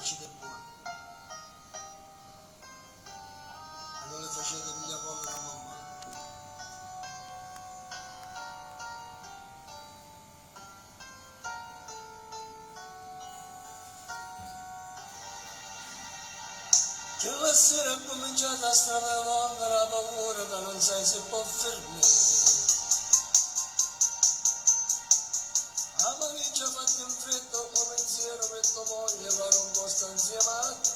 facete buono. Allora facete mia povera mamma. Che la sera è cominciata a stravolgere la paura che non sai se può fermare. La valigia fatta in fretta, un pensiero per tua moglie, fare un posto insieme a te.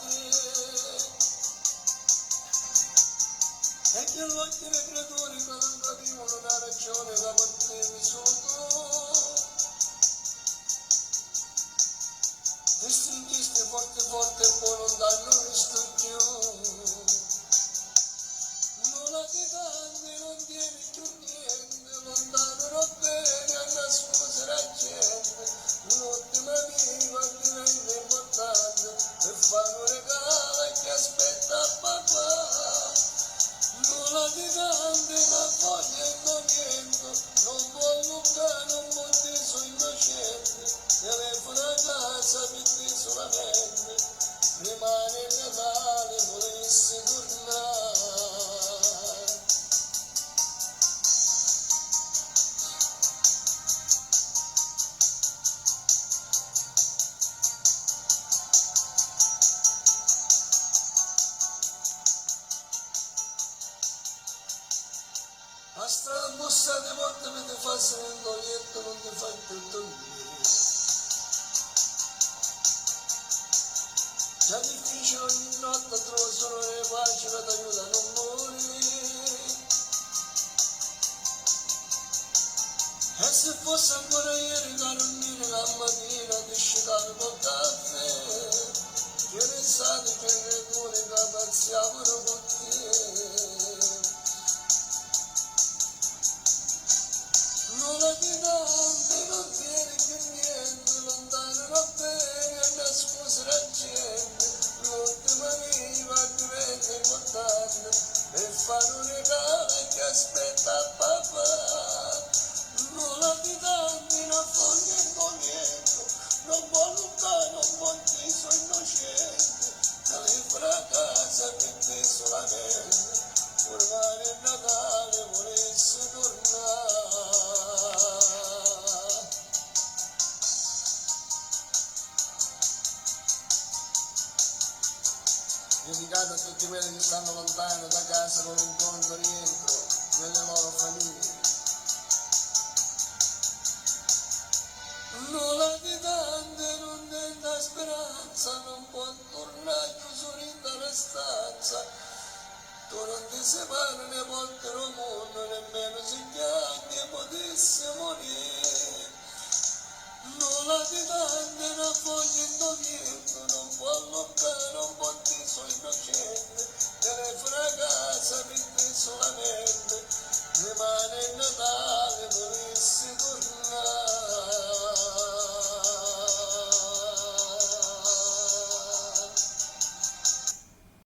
E che l'occhio dei creatori che non capivano una ragione che potevi solo tu. Ti stringiste forte forte e poi non t'hanno visto più. Non la ti danni, non tieni più niente, lontano bene a nascondere la gente. L'ultima viva diventa importante per fare un regalo che aspetta papà. Non la ti danni, non voglia e non niente, non vuol lucare, non vuol teso innocente. Telefono a casa per te solamente, rimane il Natale, volessi tornare. A strada bussate volte per te fa se un toglietto non ti fai più dormire. Già difficile ogni notte trovo solo le pace che ti aiuta a non morire. E se fosse ancora ieri da non dire la mattina di scitare col caffè, che pensate che le cure che pazziavano con te. Non la ti danno, non tieni più niente, lontano bene a nascondere la gente. L'ultima viva diventa importante per fare un regalo che aspetta papà. Non la ti danno, non foglia e non niente, non vuol lucare, non vuol viso innocente. Telefono a casa per te solamente, ormai è Natale, volessi tornare. Dedicato a tutti quelli che stanno lontano da casa con un pronto rientro nelle loro famiglie. Non la ti tante, non tenta speranza, non può tornare chiuso dalla stanza. Tu non ti separi ne volte il mondo, nemmeno se che potessi morire. Non la ti tante, non